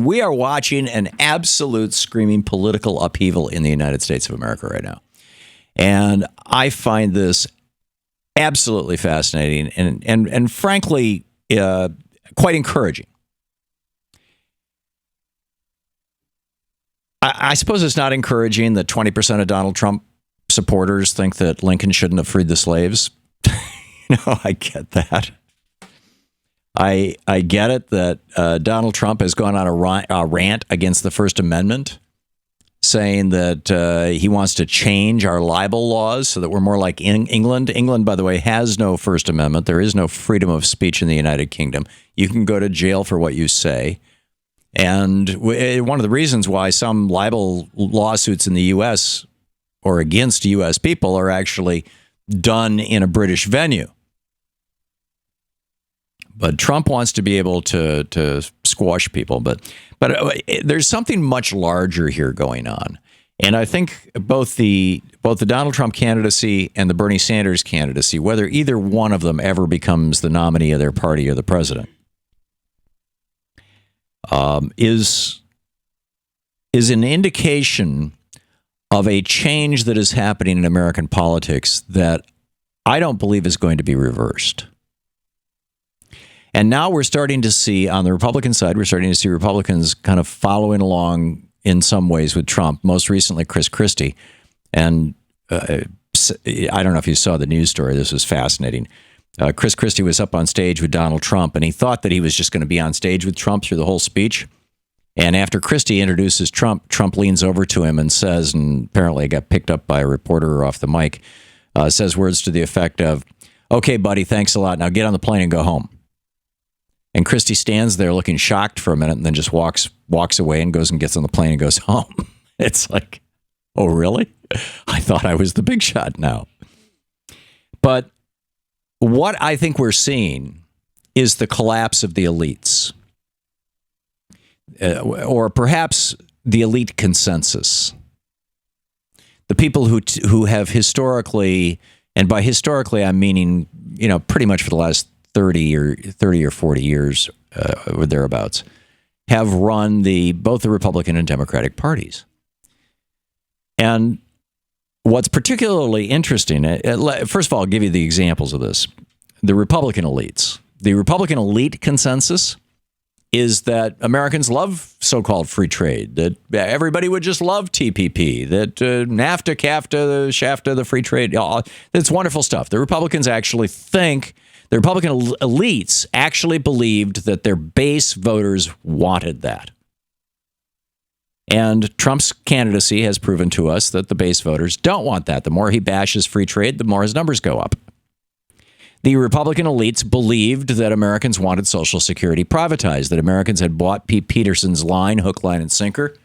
And we are watching an absolute screaming political upheaval in the United States of America right now. And I find this absolutely fascinating and frankly, quite encouraging. I suppose it's not encouraging that 20% of Donald Trump supporters think that Lincoln shouldn't have freed the slaves. I get that. I get it that Donald Trump has gone on a rant against the First Amendment, saying that he wants to change our libel laws so that we're more like England. England, by the way, has no First Amendment. There is no freedom of speech in the United Kingdom. You can go to jail for what you say. And one of the reasons why some libel lawsuits in the U.S. or against U.S. people are actually done in a British venue. But Trump wants to be able to squash people. But there's something much larger here going on. And I think both the Donald Trump candidacy and the Bernie Sanders candidacy, whether either one of them ever becomes the nominee of their party or the president, is an indication of a change that is happening in American politics that I don't believe is going to be reversed. And now we're starting to see, on the Republican side, we're starting to see Republicans kind of following along in some ways with Trump, most recently Chris Christie. And I don't know if you saw the news story. This was fascinating. Chris Christie was up on stage with Donald Trump, and he thought that he was just going to be on stage with Trump through the whole speech. And after Christie introduces Trump, Trump leans over to him and says, and apparently it got picked up by a reporter off the mic, says words to the effect of, "Okay, buddy, thanks a lot. Now get on the plane and go home." And Christie stands there looking shocked for a minute and then just walks away and goes and gets on the plane and goes home. It's like, oh, really? I thought I was the big shot now. But what I think we're seeing is the collapse of the elites, or perhaps the elite consensus. The people who have historically, and by historically I'm meaning, pretty much for the last 30 or 40 years or thereabouts, have run both the Republican and Democratic parties. And what's particularly interesting, first of all, I'll give you the examples of this. The Republican elites. The Republican elite consensus is that Americans love so-called free trade, that everybody would just love TPP, that NAFTA, CAFTA, SHAFTA, the free trade, it's wonderful stuff. The Republican elites actually believed that their base voters wanted that. And Trump's candidacy has proven to us that the base voters don't want that. The more he bashes free trade, the more his numbers go up. The Republican elites believed that Americans wanted Social Security privatized, that Americans had bought Pete Peterson's line, hook, line, and sinker,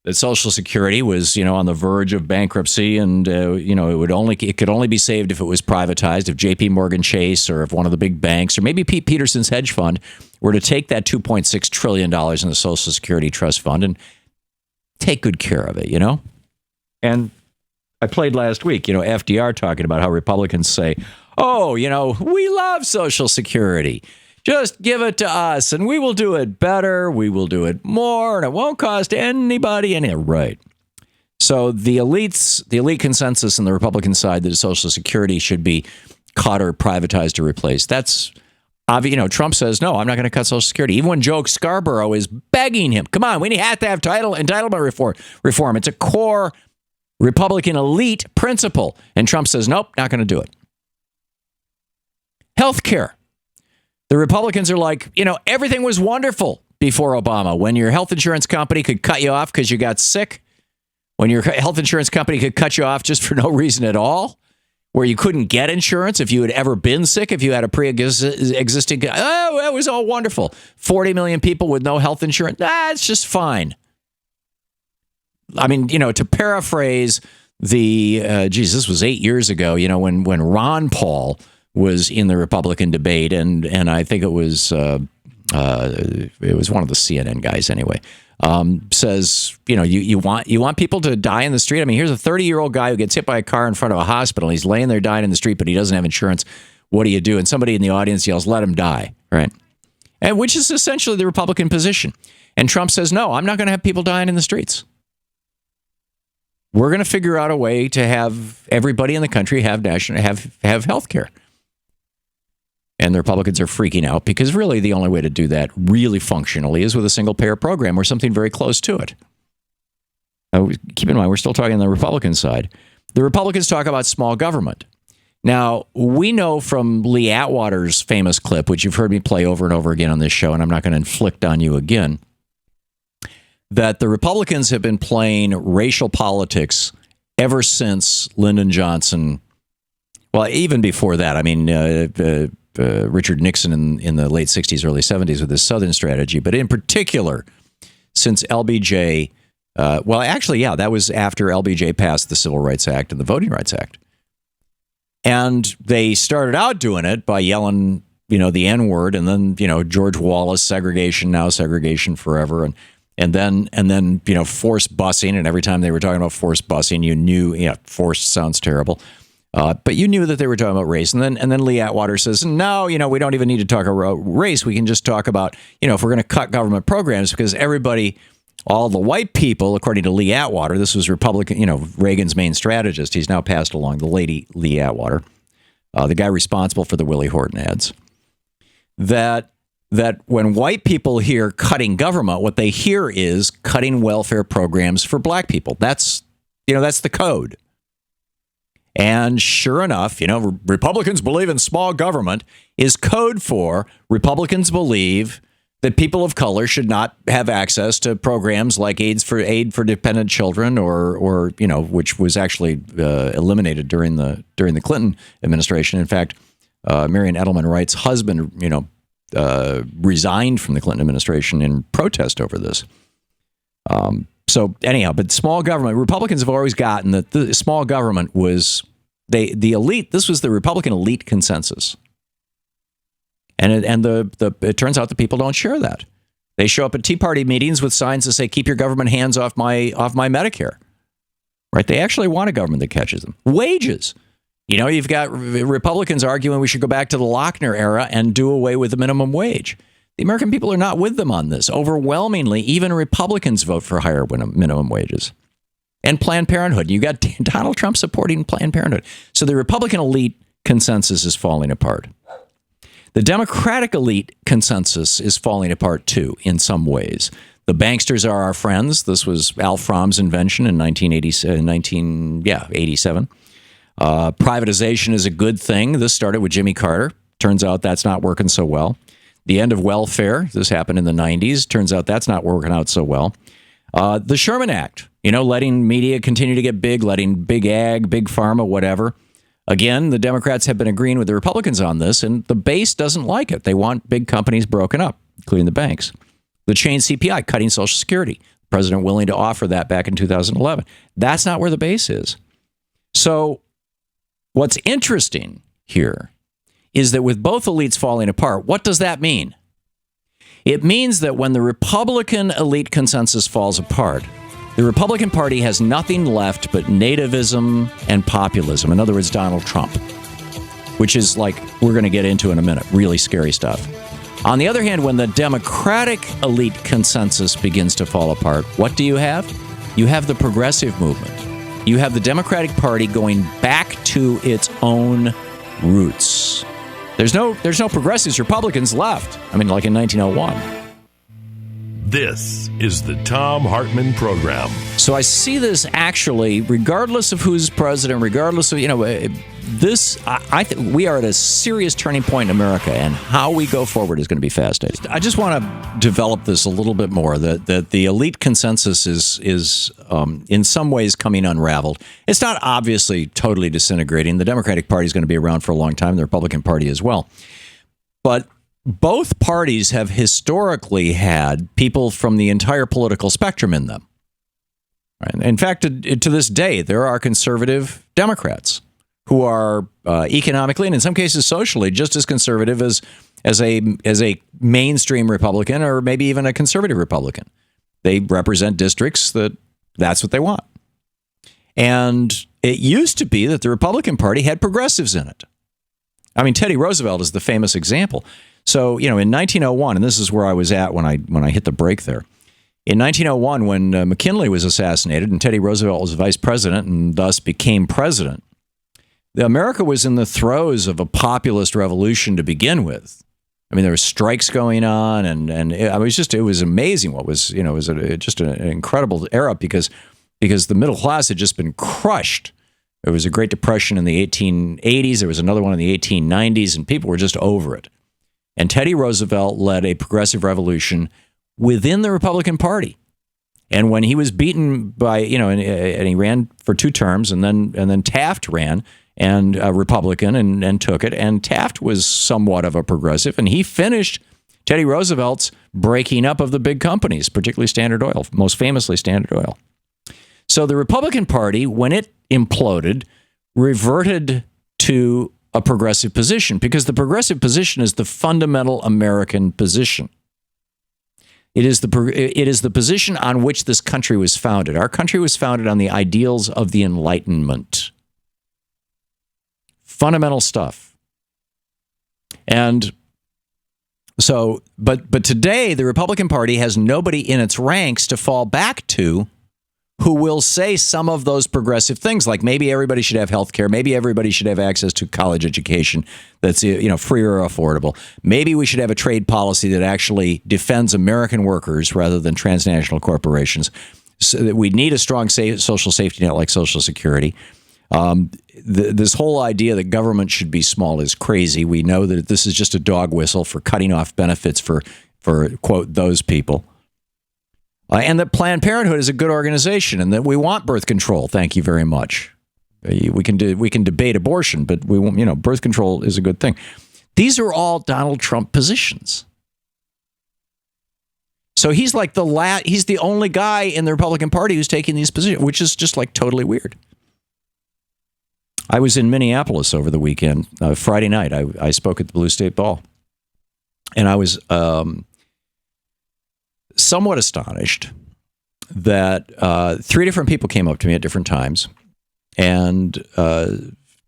that Social Security was, on the verge of bankruptcy, and it could only be saved if it was privatized. If J.P. Morgan Chase or if one of the big banks or maybe Pete Peterson's hedge fund were to take that $2.6 trillion in the Social Security Trust Fund and take good care of it, And I played last week, FDR talking about how Republicans say, "Oh, we love Social Security. Just give it to us and we will do it better. We will do it more and it won't cost anybody any." Right. So the elite consensus on the Republican side that Social Security should be cut or privatized or replaced. That's obvious. Trump says, no, I'm not going to cut Social Security. Even when Joe Scarborough is begging him, come on, we have to have entitlement reform. It's a core Republican elite principle. And Trump says, nope, not going to do it. Healthcare. The Republicans are like, everything was wonderful before Obama, when your health insurance company could cut you off because you got sick, when your health insurance company could cut you off just for no reason at all, where you couldn't get insurance if you had ever been sick, if you had a pre-existing, it was all wonderful. 40 million people with no health insurance, it's just fine. I mean, to paraphrase this was 8 years ago, when Ron Paul was in the Republican debate, and I think it was one of the CNN guys anyway, says, you want people to die in the street? I mean, here's a 30-year-old guy who gets hit by a car in front of a hospital. He's laying there dying in the street, but he doesn't have insurance. What do you do? And somebody in the audience yells, "Let him die," right? and which is essentially the Republican position. And Trump says, no, I'm not going to have people dying in the streets. We're going to figure out a way to have everybody in the country have health care. And the Republicans are freaking out because really the only way to do that really functionally is with a single-payer program or something very close to it. Keep in mind, we're still talking on the Republican side. The Republicans talk about small government. Now, we know from Lee Atwater's famous clip, which you've heard me play over and over again on this show, and I'm not going to inflict on you again, that the Republicans have been playing racial politics ever since Lyndon Johnson. Well, even before that. I mean, Richard Nixon in the late 60s, early 70s with his Southern strategy. But in particular, since LBJ, that was after LBJ passed the Civil Rights Act and the Voting Rights Act. And they started out doing it by yelling, the N-word, and then, George Wallace, segregation now, segregation forever. And then forced busing. And every time they were talking about forced busing, you knew, forced sounds terrible. But you knew that they were talking about race. And then Lee Atwater says, no, we don't even need to talk about race. We can just talk about, if we're going to cut government programs, because everybody, all the white people, according to Lee Atwater, this was Republican, Reagan's main strategist. He's now passed along, the lady Lee Atwater, the guy responsible for the Willie Horton ads, that when white people hear cutting government, what they hear is cutting welfare programs for black people. That's the code. And sure enough, Republicans believe in small government is code for Republicans believe that people of color should not have access to programs like aid for dependent children, or which was actually eliminated during the Clinton administration. In fact, Marian Edelman Wright's husband, resigned from the Clinton administration in protest over this. So anyhow, but small government, Republicans have always gotten that the small government was the elite. This was the Republican elite consensus. And it turns out the people don't share that. They show up at Tea Party meetings with signs that say, keep your government hands off my Medicare. Right? They actually want a government that catches them. Wages. You've got Republicans arguing we should go back to the Lochner era and do away with the minimum wage. The American people are not with them on this. Overwhelmingly, even Republicans vote for higher minimum wages. And Planned Parenthood. You got Donald Trump supporting Planned Parenthood. So the Republican elite consensus is falling apart. The Democratic elite consensus is falling apart, too, in some ways. The banksters are our friends. This was Al Fromm's invention in 1987. Privatization is a good thing. This started with Jimmy Carter. Turns out that's not working so well. The end of welfare. This happened in the 90s. Turns out that's not working out so well. The Sherman Act, letting media continue to get big, letting big ag, big pharma, whatever. Again, the Democrats have been agreeing with the Republicans on this, and the base doesn't like it. They want big companies broken up, including the banks. The chain CPI, cutting Social Security. The president willing to offer that back in 2011. That's not where the base is. So what's interesting here is that with both elites falling apart, what does that mean? It means that when the Republican elite consensus falls apart, the Republican Party has nothing left but nativism and populism. In other words, Donald Trump, which is like we're going to get into in a minute. Really scary stuff. On the other hand, when the Democratic elite consensus begins to fall apart, what do you have? You have the progressive movement. You have the Democratic Party going back to its own roots. There's no progressives, Republicans left. I mean, like in 1901. This is the Thom Hartmann Program. So I see this actually, regardless of who's president, regardless of, this, I think we are at a serious turning point in America, and how we go forward is going to be fascinating. I just want to develop this a little bit more, that the elite consensus is in some ways coming unraveled. It's not obviously totally disintegrating. The Democratic Party is going to be around for a long time, the Republican Party as well. But both parties have historically had people from the entire political spectrum in them. Right? In fact, to this day, there are conservative Democrats who are economically and in some cases socially just as conservative as a mainstream Republican or maybe even a conservative Republican. They represent districts that's what they want. And it used to be that the Republican Party had progressives in it. I mean, Teddy Roosevelt is the famous example. So, in 1901, and this is where I was at when I hit the break there. In 1901, when McKinley was assassinated and Teddy Roosevelt was vice president and thus became president, America was in the throes of a populist revolution to begin with. I mean, there were strikes going on, and it was amazing what was, it was just an incredible era because the middle class had just been crushed. There was a Great Depression in the 1880s. There was another one in the 1890s, and people were just over it. And Teddy Roosevelt led a progressive revolution within the Republican Party. And when he was beaten by, and he ran for 2 terms, and then Taft ran, and a Republican, and took it. And Taft was somewhat of a progressive, and he finished Teddy Roosevelt's breaking up of the big companies, particularly Standard Oil, most famously Standard Oil. So the Republican Party, when it imploded, reverted to a progressive position, because the progressive position is the fundamental American position. It is the position on which this country was founded. Our country was founded on the ideals of the Enlightenment. Fundamental stuff. And so, but today the Republican Party has nobody in its ranks to fall back to who will say some of those progressive things, like maybe everybody should have health care, maybe everybody should have access to college education that's free or affordable. Maybe we should have a trade policy that actually defends American workers rather than transnational corporations. So that we need a strong social safety net like Social Security. This whole idea that government should be small is crazy. We know that this is just a dog whistle for cutting off benefits for quote, those people. And that Planned Parenthood is a good organization, and that we want birth control. Thank you very much. We can debate abortion, but we won't. Birth control is a good thing. These are all Donald Trump positions. So he's like he's the only guy in the Republican Party who's taking these positions, which is just like totally weird. I was in Minneapolis over the weekend. Friday night, I spoke at the Blue State Ball, and I was somewhat astonished that 3 different people came up to me at different times and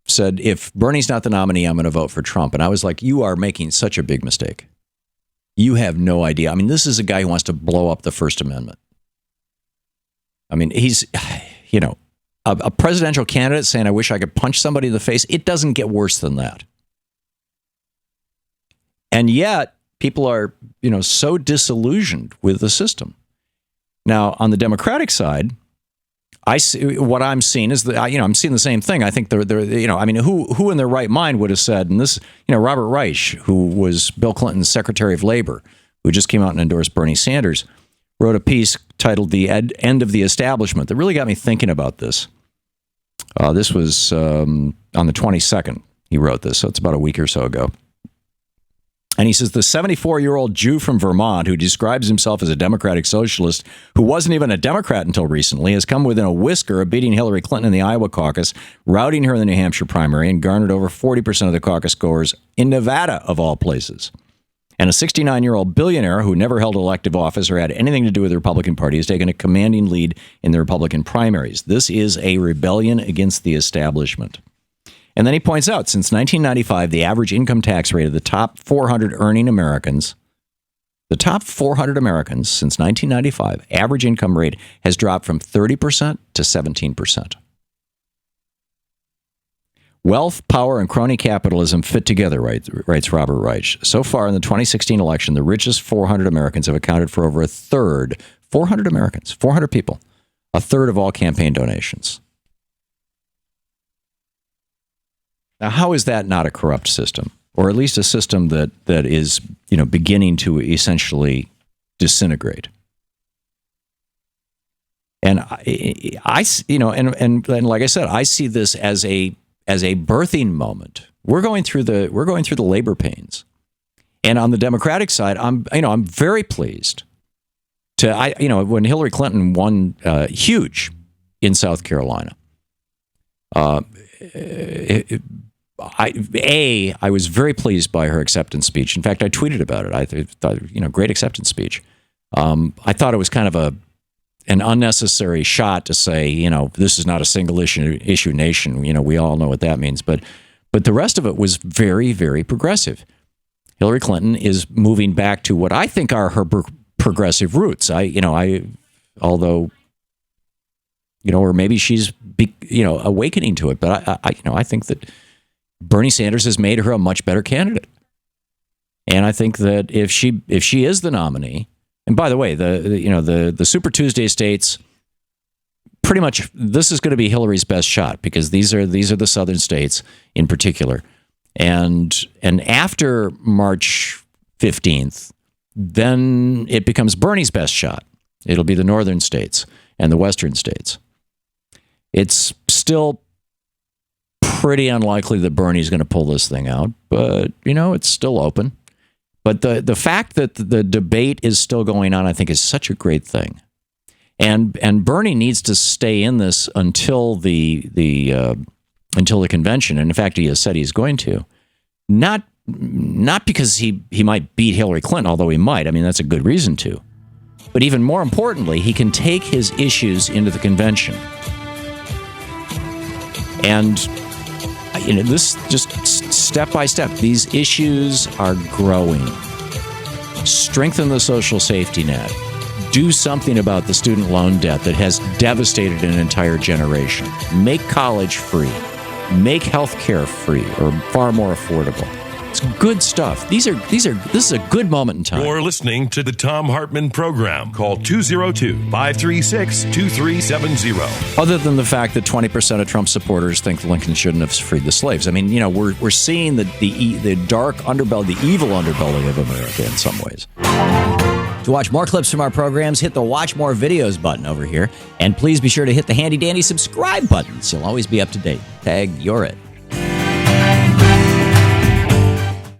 said, if Bernie's not the nominee, I'm going to vote for Trump. And I was like, you are making such a big mistake. You have no idea. I mean, this is a guy who wants to blow up the First Amendment. I mean, he's, a presidential candidate saying, I wish I could punch somebody in the face. It doesn't get worse than that. And yet, people are, so disillusioned with the system. Now, on the Democratic side, what I'm seeing is that, I'm seeing the same thing. I think they're who in their right mind would have said, and this, Robert Reich, who was Bill Clinton's Secretary of Labor, who just came out and endorsed Bernie Sanders, wrote a piece titled "The End of the Establishment" that really got me thinking about this. This was on the 22nd. He wrote this, so it's about a week or so ago. And he says, the 74-year-old Jew from Vermont who describes himself as a democratic socialist, who wasn't even a Democrat until recently, has come within a whisker of beating Hillary Clinton in the Iowa caucus, routing her in the New Hampshire primary, and garnered over 40% of the caucus scores in Nevada, of all places. And a 69-year-old billionaire who never held elective office or had anything to do with the Republican Party has taken a commanding lead in the Republican primaries. This is a rebellion against the establishment. And then he points out, since 1995, the average income tax rate of the top 400 earning Americans, since 1995, average income rate has dropped from 30% to 17%. Wealth, power, and crony capitalism fit together, writes Robert Reich. So far in the 2016 election, the richest 400 Americans have accounted for over a third, 400 Americans, 400 people, a third of all campaign donations. Now, how is that not a corrupt system, or at least a system that is, beginning to essentially disintegrate? And I like I said, I see this as a birthing moment. We're going through the labor pains, and on the Democratic side, I'm very pleased to when Hillary Clinton won huge in South Carolina. I was very pleased by her acceptance speech. In fact, I tweeted about it. I thought, great acceptance speech. I thought it was kind of an unnecessary shot to say, this is not a single issue nation. We all know what that means. But the rest of it was very, very progressive. Hillary Clinton is moving back to what I think are her progressive roots. Although, or maybe she's, awakening to it. But I think that Bernie Sanders has made her a much better candidate. And I think that if she is the nominee, and by the way, the Super Tuesday states, pretty much this is going to be Hillary's best shot, because these are the southern states in particular. And after March 15th, then it becomes Bernie's best shot. It'll be the northern states and the western states. It's still pretty unlikely that Bernie's going to pull this thing out, but, it's still open. But the fact that the debate is still going on, I think, is such a great thing. And Bernie needs to stay in this until the convention. And in fact, he has said he's going to. Not because he might beat Hillary Clinton, although he might. I mean, that's a good reason to. But even more importantly, he can take his issues into the convention. And this just step by step, these issues are growing. Strengthen the social safety net. Do something about the student loan debt that has devastated an entire generation. Make college free. Make health care free or far more affordable. It's good stuff. This is a good moment in time. You're listening to the Thom Hartmann Program. Call 202-536-2370. Other than the fact that 20% of Trump supporters think Lincoln shouldn't have freed the slaves. I mean, we're seeing the dark underbelly, the evil underbelly of America in some ways. To watch more clips from our programs, hit the Watch More Videos button over here. And please be sure to hit the handy-dandy subscribe button so you'll always be up to date. Tag, you're it.